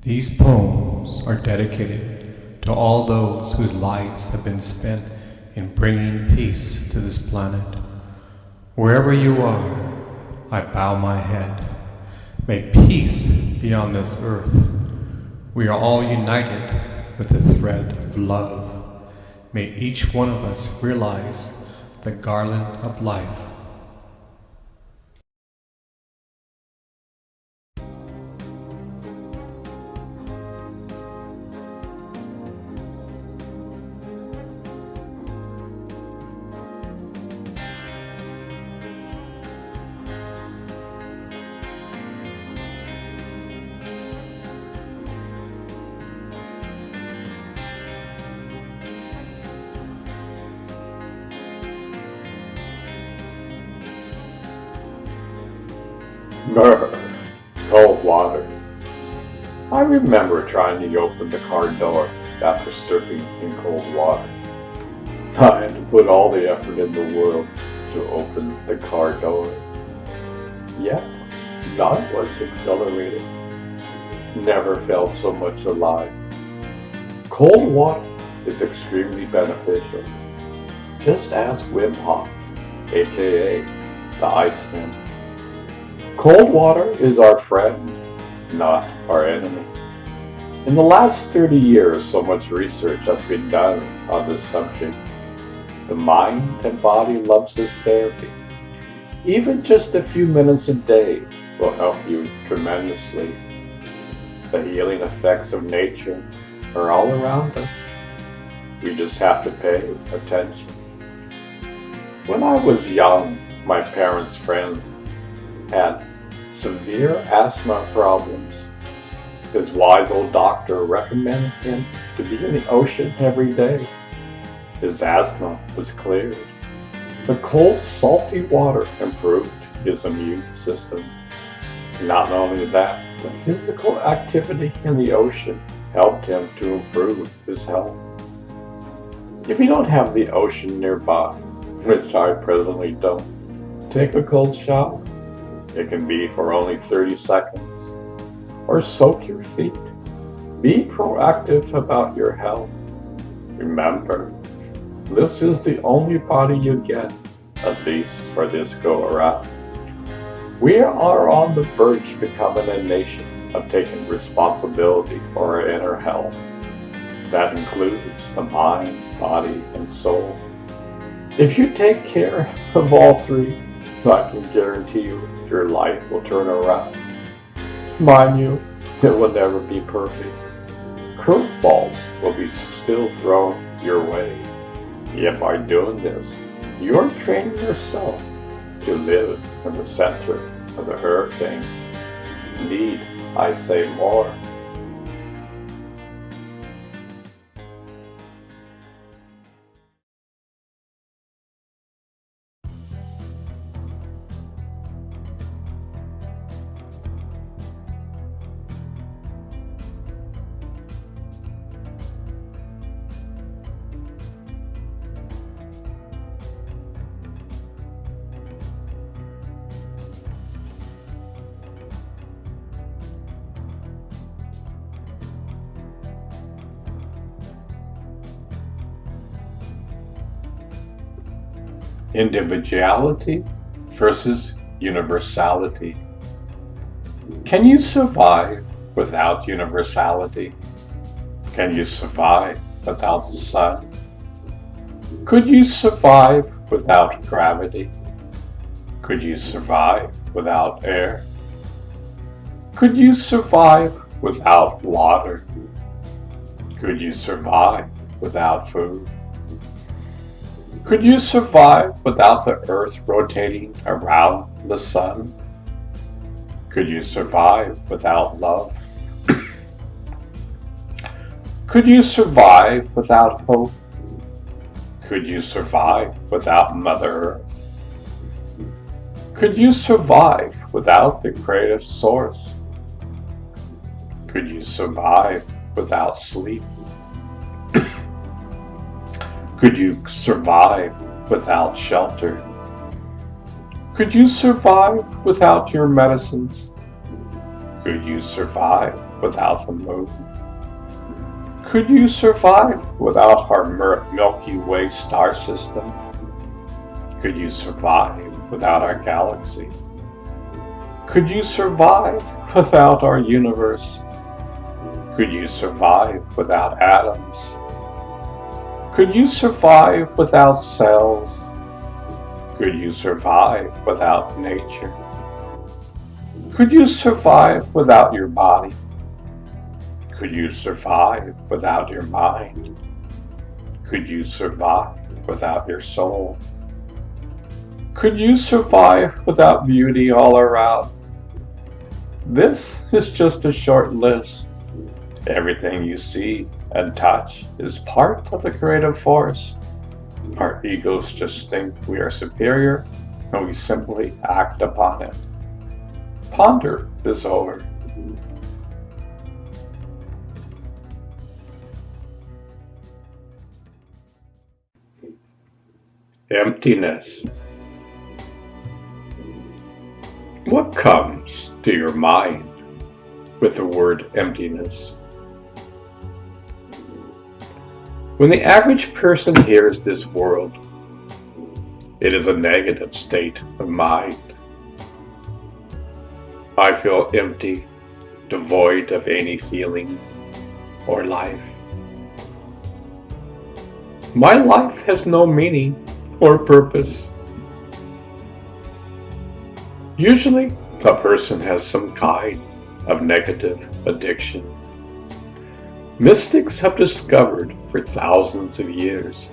These poems are dedicated to all those whose lives have been spent in bringing peace to this planet. Wherever you are, I bow my head. May peace be on this earth. We are all united with the thread of love. May each one of us realize the garland of life. Burr, cold water. I remember trying to open the car door after stepping in cold water. I had to put all the effort in the world to open the car door. Yet, God was exhilarating. Never felt so much alive. Cold water is extremely beneficial. Just ask Wim Hof, aka the Iceman. Cold water is our friend, not our enemy. In the last 30 years, so much research has been done on this subject. The mind and body loves this therapy. Even just a few minutes a day will help you tremendously. The healing effects of nature are all around us. We just have to pay attention. When I was young, my parents' friends had severe asthma problems. His wise old doctor recommended him to be in the ocean every day. His asthma was cleared. The cold, salty water improved his immune system. Not only that, the physical activity in the ocean helped him to improve his health. If you don't have the ocean nearby, which I presently don't, take a cold shower. It can be for only 30 seconds. Or soak your feet. Be proactive about your health. Remember, this is the only body you get, at least for this go around. We are on the verge of becoming a nation of taking responsibility for our inner health. That includes the mind, body, and soul. If you take care of all three, I can guarantee you your life will turn around. Mind you, it will never be perfect. Curveballs will be still thrown your way. Yet by doing this, you're training yourself to live in the center of the hurricane. Need I say more? Individuality versus universality. Can you survive without universality? Can you survive without the sun? Could you survive without gravity? Could you survive without air? Could you survive without water? Could you survive without food? Could you survive without the earth rotating around the sun? Could you survive without love? Could you survive without hope? Could you survive without Mother Earth? Could you survive without the creative source? Could you survive without sleep? Could you survive without shelter? Could you survive without your medicines? Could you survive without the moon? Could you survive without our Milky Way star system? Could you survive without our galaxy? Could you survive without our universe? Could you survive without atoms? Could you survive without cells? Could you survive without nature? Could you survive without your body? Could you survive without your mind? Could you survive without your soul? Could you survive without beauty all around? This is just a short list. Everything you see and touch is part of the creative force. Our egos just think we are superior, and we simply act upon it. Ponder this over. Emptiness. What comes to your mind with the word emptiness? When the average person hears this word, it is a negative state of mind. I feel empty, devoid of any feeling or life. My life has no meaning or purpose. Usually, a person has some kind of negative addiction. Mystics have discovered for thousands of years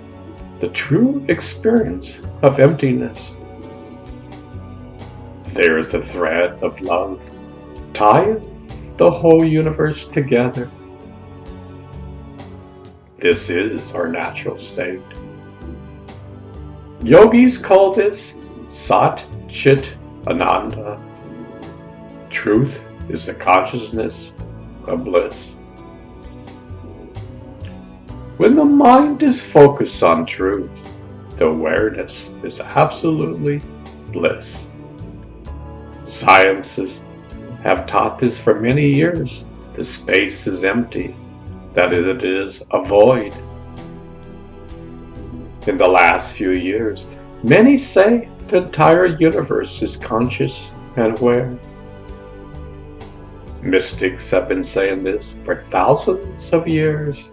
the true experience of emptiness. There is a thread of love tying the whole universe together. This is our natural state. Yogis call this Sat Chit Ananda. Truth is the consciousness of bliss. When the mind is focused on truth, the awareness is absolutely bliss. Sciences have taught this for many years. The space is empty, that it is a void. In the last few years, many say the entire universe is conscious and aware. Mystics have been saying this for thousands of years.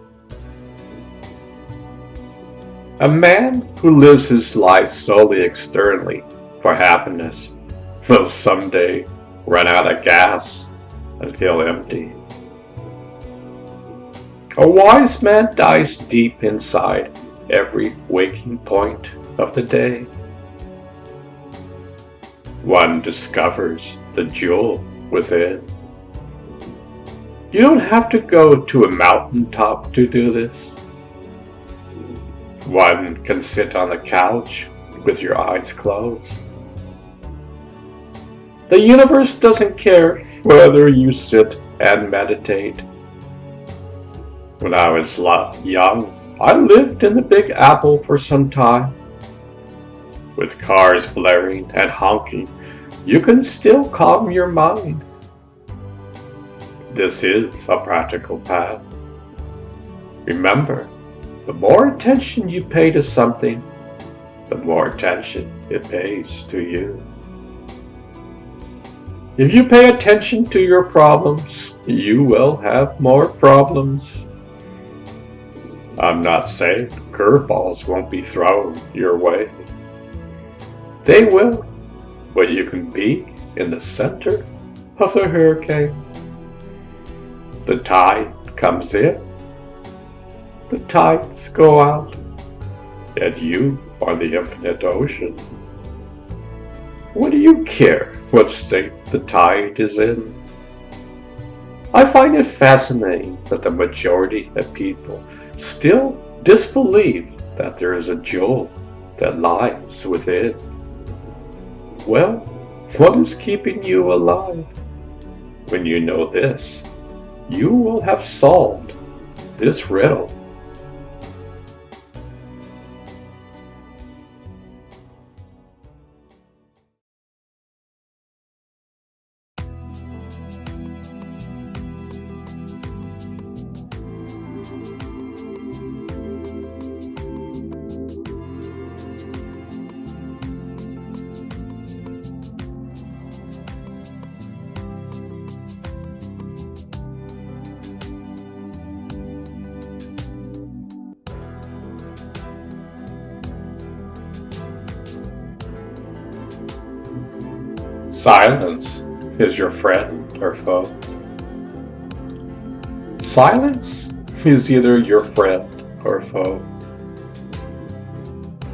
A man who lives his life solely externally for happiness will someday run out of gas and feel empty. A wise man dives deep inside every waking point of the day. One discovers the jewel within. You don't have to go to a mountaintop to do this. One can sit on the couch with your eyes closed. The universe doesn't care whether you sit and meditate. When I was young, I lived in the Big Apple for some time. With cars blaring and honking, you can still calm your mind. This is a practical path. Remember, the more attention you pay to something, the more attention it pays to you. If you pay attention to your problems, you will have more problems. I'm not saying curveballs won't be thrown your way. They will, but you can be in the center of the hurricane. The tide comes in, the tides go out, and you are the infinite ocean. What do you care what state the tide is in? I find it fascinating that the majority of people still disbelieve that there is a jewel that lies within. Well, what is keeping you alive? When you know this, you will have solved this riddle. Silence is your friend or foe. Silence is either your friend or foe.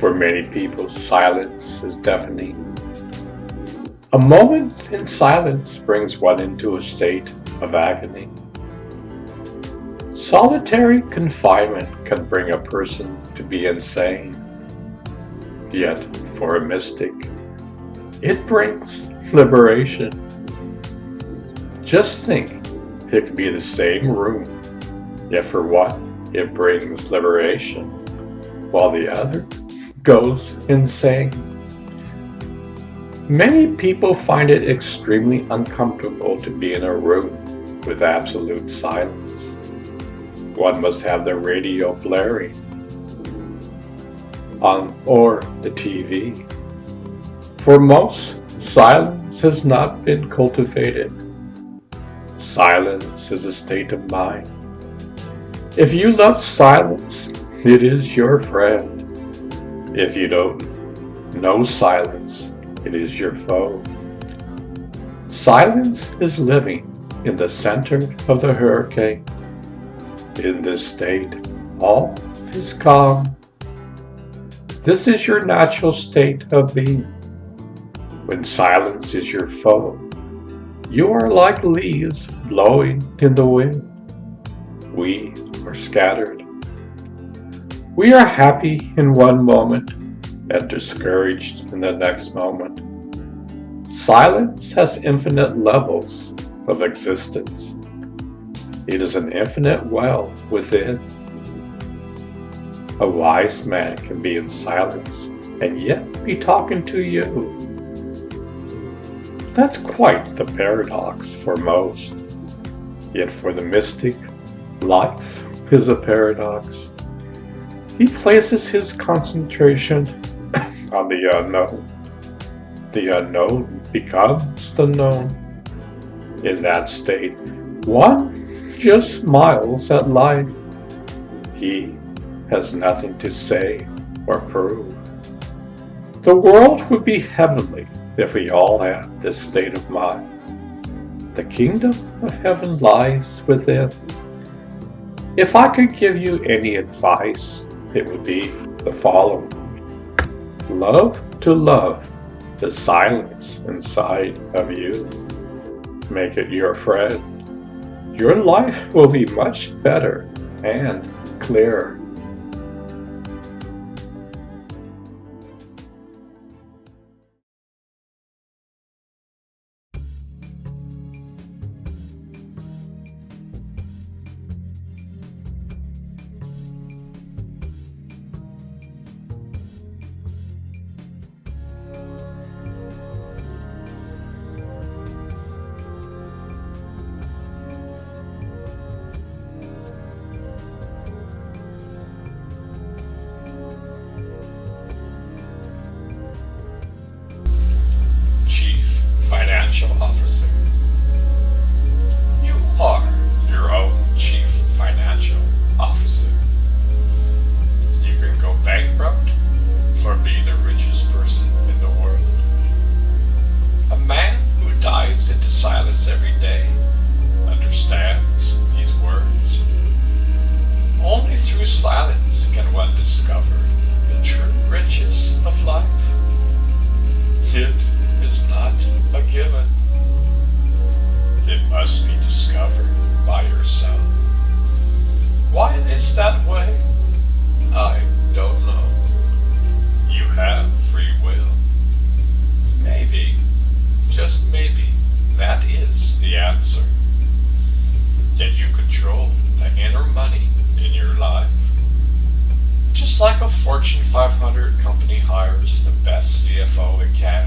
For many people, silence is deafening. A moment in silence brings one into a state of agony. Solitary confinement can bring a person to be insane. Yet, for a mystic, it brings liberation. Just think, it could be the same room, yet for one, it brings liberation, while the other goes insane. Many people find it extremely uncomfortable to be in a room with absolute silence. One must have the radio blaring on or the TV. For most, silence has not been cultivated. Silence is a state of mind. If you love silence, it is your friend. If you don't know silence, it is your foe. Silence is living in the center of the hurricane. In this state, all is calm. This is your natural state of being. When silence is your foe, you are like leaves blowing in the wind. We are scattered. We are happy in one moment and discouraged in the next moment. Silence has infinite levels of existence. It is an infinite well within. A wise man can be in silence and yet be talking to you. That's quite the paradox for most. Yet for the mystic, life is a paradox. He places his concentration on the unknown. The unknown becomes the known. In that state, one just smiles at life. He has nothing to say or prove. The world would be heavenly if we all had this state of mind. The kingdom of heaven lies within. If I could give you any advice, it would be the following. Love to love the silence inside of you. Make it your friend. Your life will be much better and clearer. Officer. You are your own chief financial officer. You can go bankrupt or be the richest person in the world. A man who dives into silence every day understands these words. Only through silence can one discover the true riches of life. It is not a given. It must be discovered by yourself. Why it is that way, I don't know. You have free will. Maybe, just maybe, that is the answer. Yet you control the inner money in your life. Just like a Fortune 500 company hires the best CFO it can,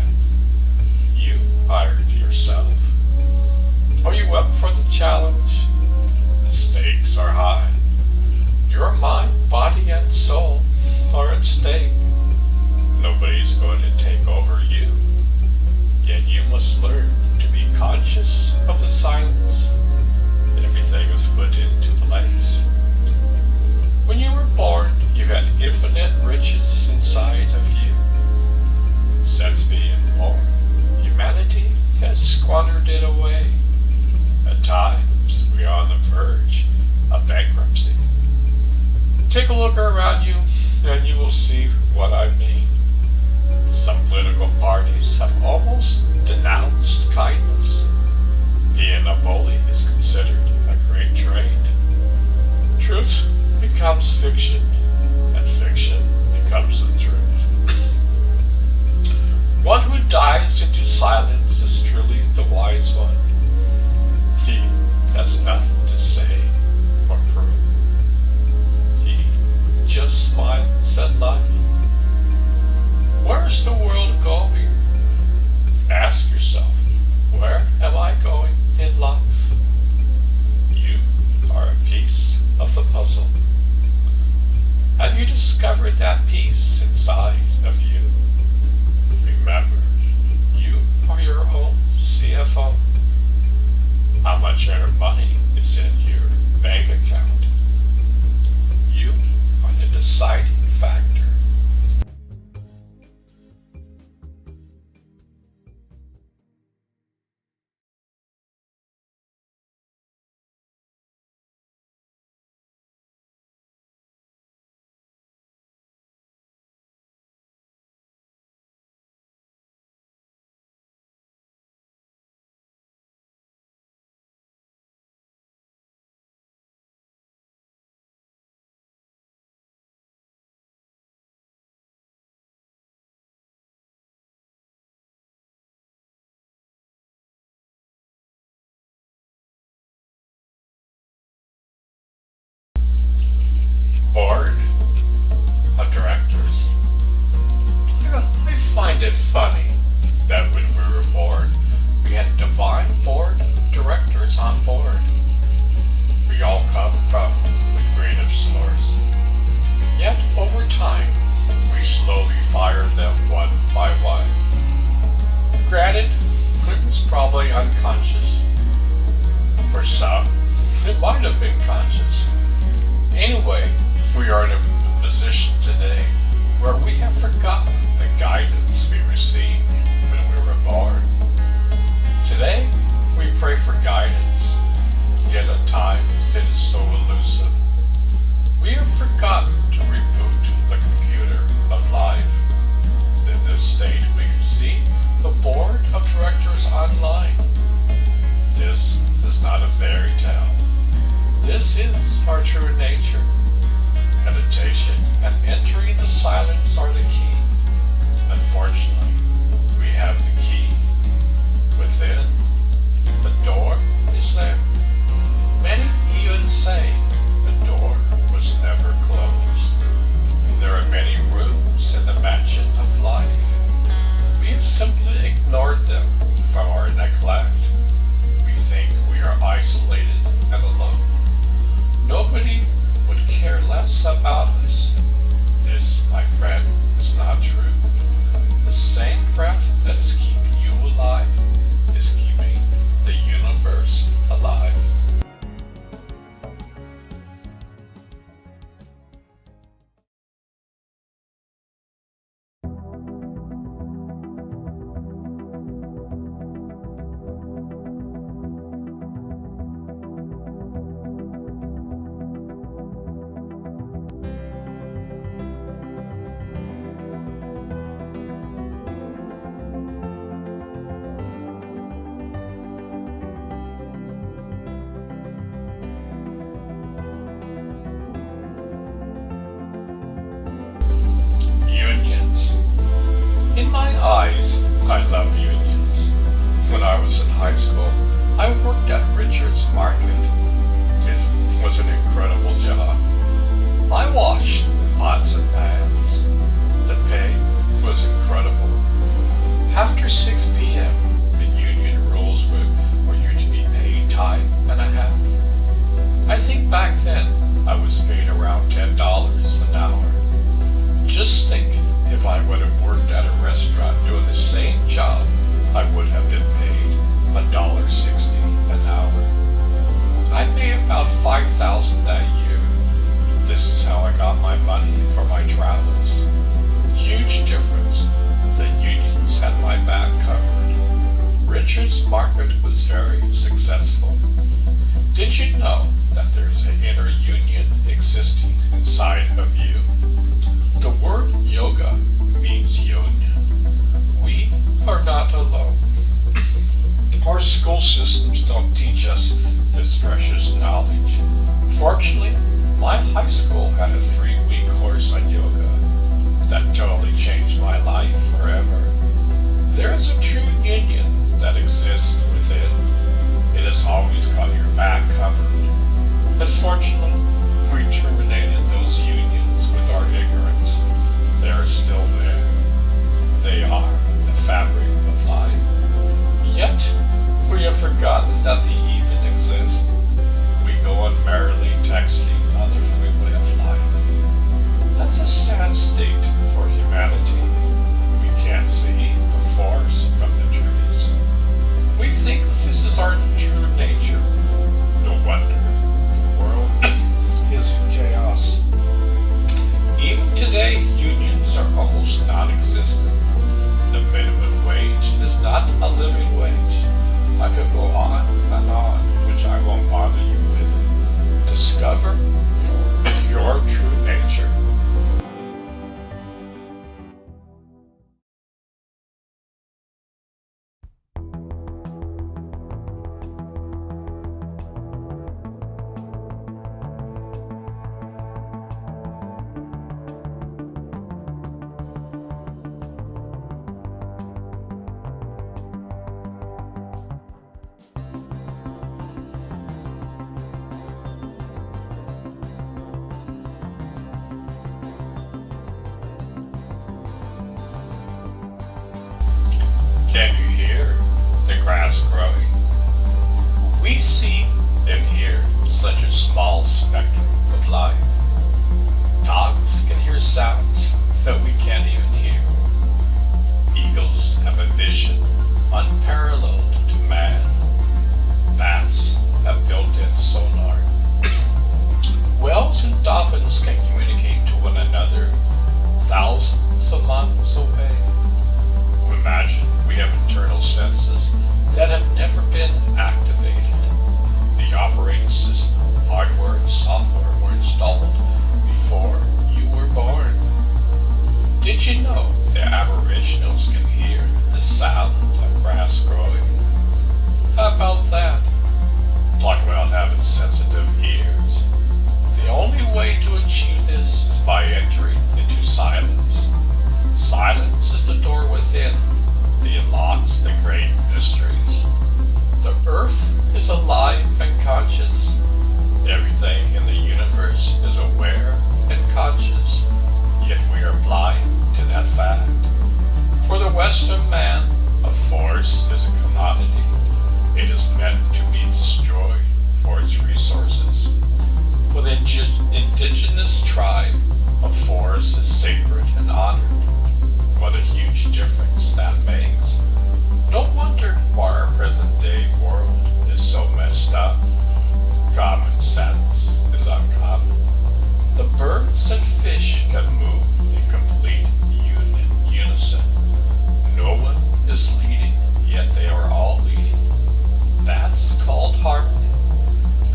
you hired yourself. Are you up for the challenge? The stakes are high. Your mind, body, and soul are at stake. Nobody's going to take over you. Yet you must learn to be conscious of the silence. Everything is put into place. When you were born, you had infinite riches inside of you. Since being born, humanity times we are on the verge of bankruptcy. Take a look around you and you will see what I mean. Some political parties have almost denounced kindness. Being a bully is considered a great trade. Truth becomes fiction, and fiction becomes the truth. One who dives into silence is truly the wise one. He has nothing to say or prove. He just smiles at life. Where's the world going? Ask yourself, where am I going in life? You are a piece of the puzzle. Have you discovered that piece inside of you? Remember, you are your own CFO. How much of your money is in your bank account? You are the deciding factor. Board of directors. I find it funny that when we were born, we had divine board of directors on board. We all come from the creative source. Yet over time, we slowly fired them one by one. Granted, it was probably unconscious. For some, it might have been conscious. Anyway, we are in a position today where we have forgotten the guidance we received when we were born. Today, we pray for guidance, yet at times it is so elusive. We have forgotten to reboot the computer of life. In this state, we can see the board of directors online. This is not a fairy tale. This is our true nature. Meditation and entering the silence are the key. Unfortunately, we have the key within. The door is there. Many even say the door was never closed. There are many rooms in the mansion of life. We have simply ignored them from our neglect. We think we are isolated and alone. Nobody would care less about us. This, my friend, is not true. The same breath that is keeping you alive is keeping the universe alive. In my eyes, I love unions. When I was in high school, I worked at Richard's Market. It was an incredible job. I washed pots and pans. The pay was incredible. After 6 p.m., the union rules were you to be paid time and a half. I think back then, I was paid around $10 an hour. Just think, if I would have worked at a restaurant doing the same job, I would have been paid $1.60 an hour. I made about $5,000 that year. This is how I got my money for my travels. Huge difference. The unions had my back covered. Richard's market was very successful. Did you know that there's an inner union existing inside of you? The word yoga means union. We are not alone. Our school systems don't teach us this precious knowledge. Fortunately, my high school had a 3-week course on yoga that totally changed my life forever. There is a true union that exists within. It has always got your back covered. Unfortunately, if we terminated those unions with our ignorance, they are still there. They are the fabric of life. Yet, we have forgotten that they even exist. We go on merrily texting on the freeway of life. That's a sad state for humanity. We can't see the forest from the trees. We think this is our true nature. No wonder the world is in chaos. Even today, unions are almost non-existent. The minimum wage is not a living wage. I could go on and on, which I won't bother you with. Discover your true nature. Can you hear the grass growing? We see and hear such a small spectrum of life. Dogs can hear sounds that we can't even hear. Eagles have a vision unparalleled to man. Bats have built-in sonar. Whales and dolphins can communicate to one another thousands of miles away. Imagine we have internal senses that have never been activated. The operating system, hardware and software were installed before you were born. Did you know the Aboriginals can hear the sound of grass growing? How about that? Talk about having sensitive ears. The only way to achieve this is by entering into silence. Silence is the door within. It unlocks the great mysteries. The earth is alive and conscious. Everything in the universe is aware and conscious, yet we are blind to that fact. For the Western man, a forest is a commodity. It is meant to be destroyed for its resources. For the indigenous tribe, a forest is sacred and honored. What a huge difference that makes. No wonder why our present-day world is so messed up. Common sense is uncommon. The birds and fish can move in complete unison. No one is leading, yet they are all leading. That's called harmony.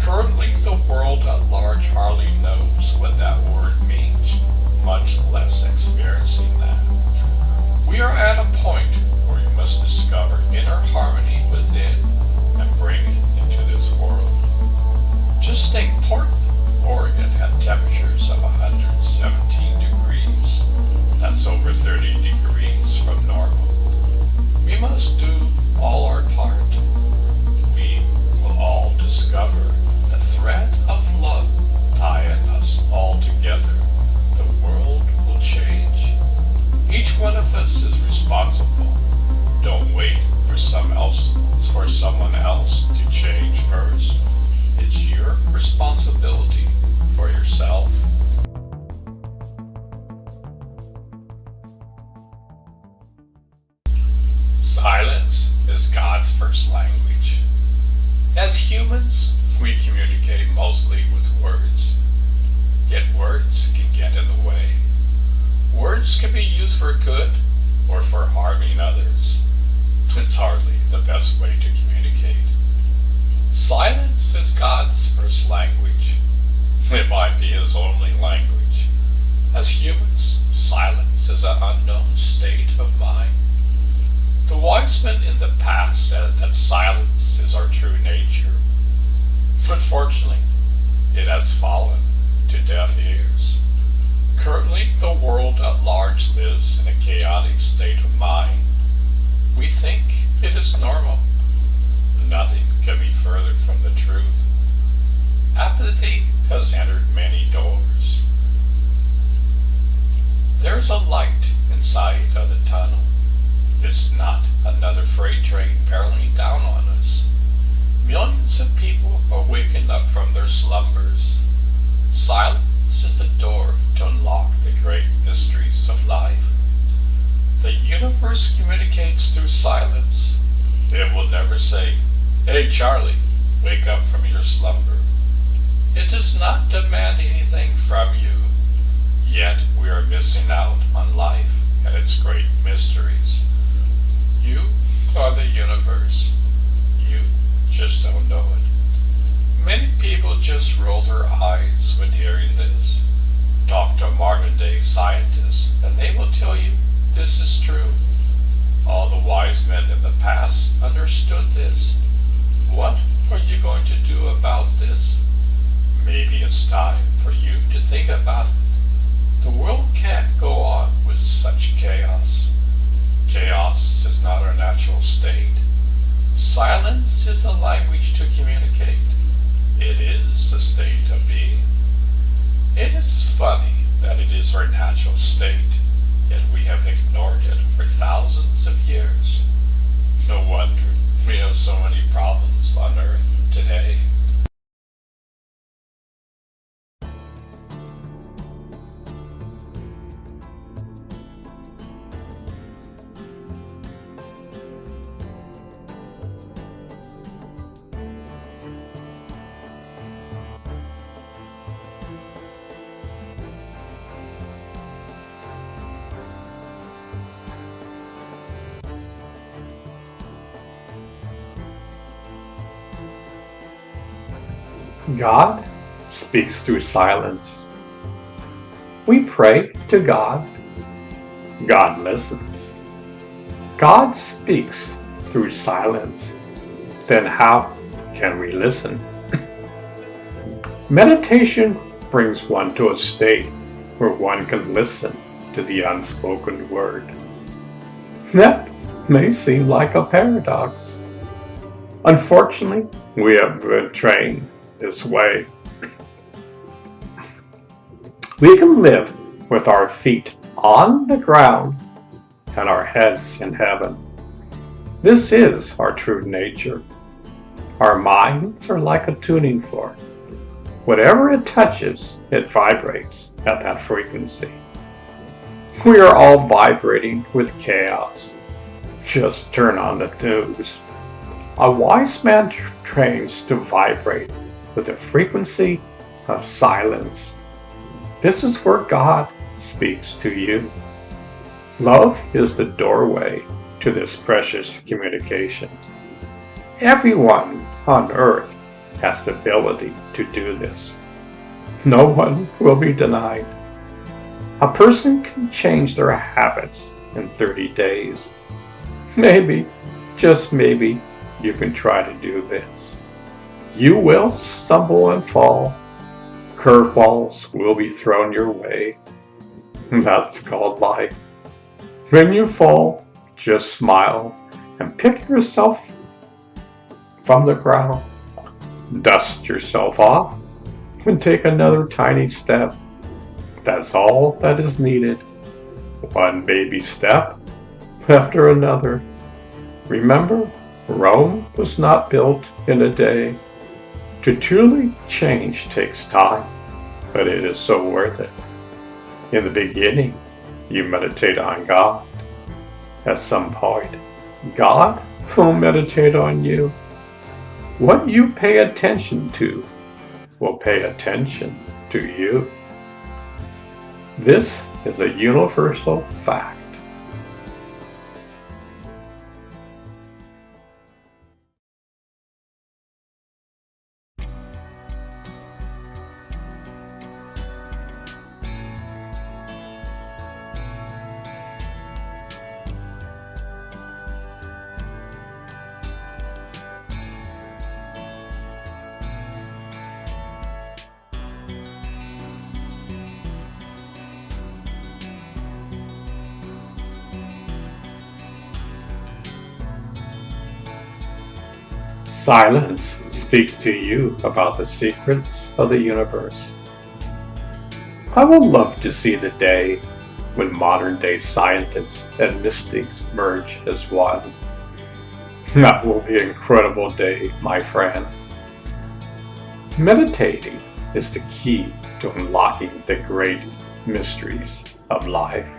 Currently, the world at large hardly knows what that word means, much less experiencing that. We are at a point where you must discover inner harmony within and bring it into this world. Just think Portland, Oregon had temperatures of 117 degrees. That's over 30 degrees from normal. We must do all our part. We will all discover the thread of love tying us all together. The world will change. Each one of us is responsible. Don't wait for someone else to change first. It's your responsibility for yourself. Silence is God's first language. As humans, we communicate mostly with words. Yet words can get in the way. Words can be used for good or for harming others. It's hardly the best way to communicate. Silence is God's first language. It might be his only language. As humans, silence is an unknown state of mind. The wise men in the past said that silence is our true nature. But fortunately, it has fallen to deaf ears. Currently, the world at large lives in a chaotic state of mind. We think it is normal. Nothing can be further from the truth. Apathy has entered many doors. There is a light inside of the tunnel. It's not another freight train barreling down on us. Millions of people are waking up from their slumbers. Silence is the door to unlock the great mysteries of life. The universe communicates through silence. It will never say, "Hey Charlie, wake up from your slumber." It does not demand anything from you, yet we are missing out on life and its great mysteries. You are the universe. You just don't know it. Many people just roll their eyes when hearing this. Talk to modern day scientists and they will tell you this is true. All the wise men in the past understood this. What are you going to do about this? Maybe it's time for you to think about it. The world can't go on with such chaos. Chaos is not our natural state. Silence is the language to communicate. It is a state of being. It is funny that it is our natural state, yet we have ignored it for thousands of years. No wonder we have so many problems on Earth today. God speaks through silence. We pray to God. God listens. God speaks through silence. Then how can we listen? Meditation brings one to a state where one can listen to the unspoken word. That may seem like a paradox. Unfortunately, we have been trained this way. We can live with our feet on the ground and our heads in heaven. This is our true nature. Our minds are like a tuning fork. Whatever it touches, it vibrates at that frequency. We are all vibrating with chaos. Just turn on the news. A wise man trains to vibrate with the frequency of silence. This is where God speaks to you. Love is the doorway to this precious communication. Everyone on earth has the ability to do this. No one will be denied. A person can change their habits in 30 days. Maybe, just maybe, you can try to do this. You will stumble and fall. Curveballs will be thrown your way. That's called life. When you fall, just smile and pick yourself from the ground. Dust yourself off and take another tiny step. That's all that is needed. One baby step after another. Remember, Rome was not built in a day. To truly change takes time, but it is so worth it. In the beginning, you meditate on God. At some point, God will meditate on you. What you pay attention to will pay attention to you. This is a universal fact. Silence speaks to you about the secrets of the universe. I would love to see the day when modern-day scientists and mystics merge as one. That will be an incredible day, my friend. Meditating is the key to unlocking the great mysteries of life.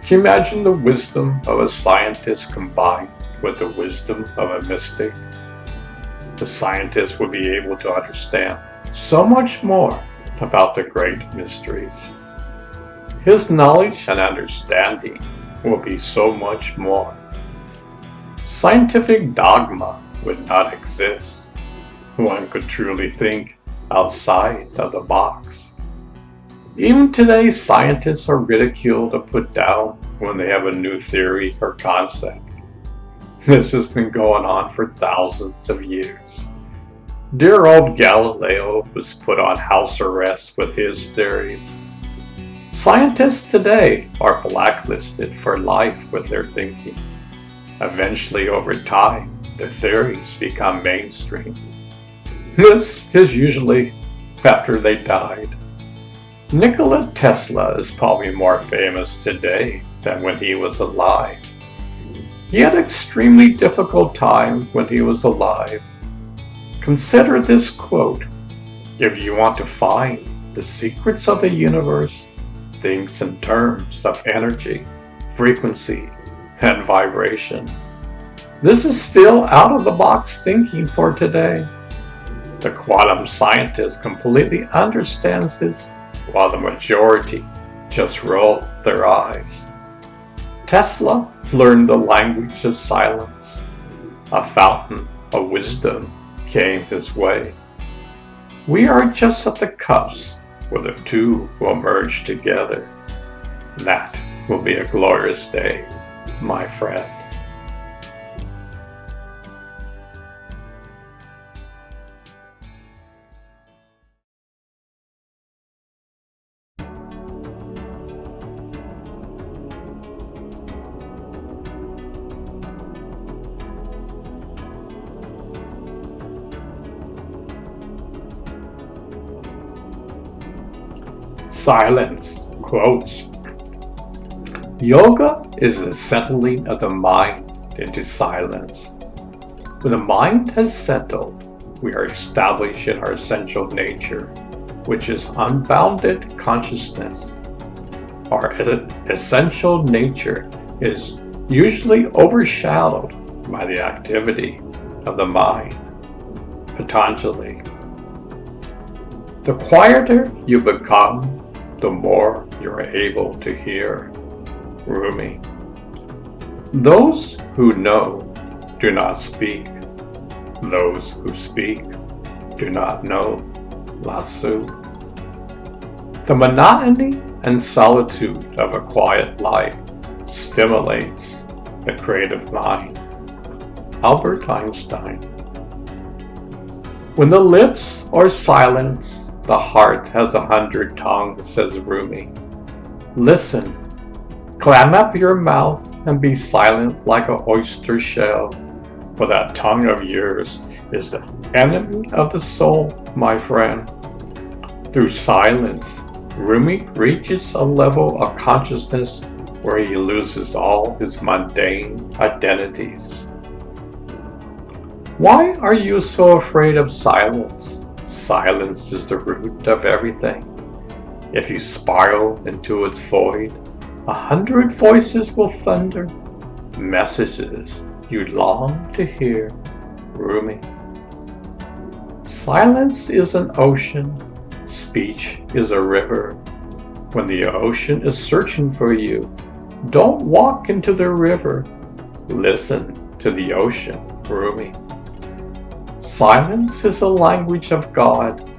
Can you imagine the wisdom of a scientist combined with the wisdom of a mystic? The scientist will be able to understand so much more about the great mysteries. His knowledge and understanding will be so much more. Scientific dogma would not exist. One could truly think outside of the box. Even today, scientists are ridiculed or put down when they have a new theory or concept. This has been going on for thousands of years. Dear old Galileo was put on house arrest with his theories. Scientists today are blacklisted for life with their thinking. Eventually, over time, their theories become mainstream. This is usually after they died. Nikola Tesla is probably more famous today than when he was alive. He had an extremely difficult time when he was alive. Consider this quote: "If you want to find the secrets of the universe, think in terms of energy, frequency, and vibration." This is still out-of-the-box thinking for today. The quantum scientist completely understands this, while the majority just roll their eyes. Tesla learned the language of silence. A fountain of wisdom came his way. We are just at the cusp where the two will merge together. That will be a glorious day, my friend. Silence quotes. Yoga is the settling of the mind into silence. When the mind has settled, we are established in our essential nature, which is unbounded consciousness. Our essential nature is usually overshadowed by the activity of the mind. Patanjali. The quieter you become, the more you're able to hear. Rumi. Those who know do not speak. Those who speak do not know. Lasu. The monotony and solitude of a quiet life stimulates the creative mind. Albert Einstein. When the lips are silent, the heart has 100 tongues, says Rumi. Listen, clam up your mouth and be silent like an oyster shell, for that tongue of yours is the enemy of the soul, my friend. Through silence, Rumi reaches a level of consciousness where he loses all his mundane identities. Why are you so afraid of silence? Silence is the root of everything. If you spiral into its void, 100 voices will thunder, messages you long to hear. Rumi. Silence is an ocean, speech is a river. When the ocean is searching for you, don't walk into the river, listen to the ocean. Rumi. Silence is a language of God.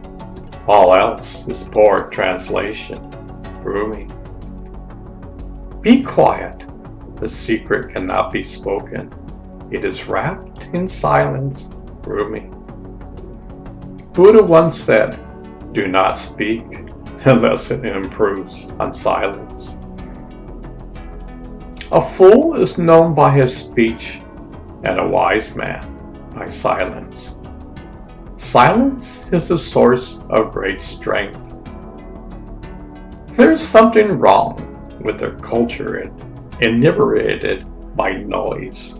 All else is poor translation. Rumi. Be quiet. The secret cannot be spoken. It is wrapped in silence. Rumi. Buddha once said, "Do not speak unless it improves on silence." A fool is known by his speech, and a wise man my silence. Silence is the source of great strength. There's something wrong with their culture inebriated by noise.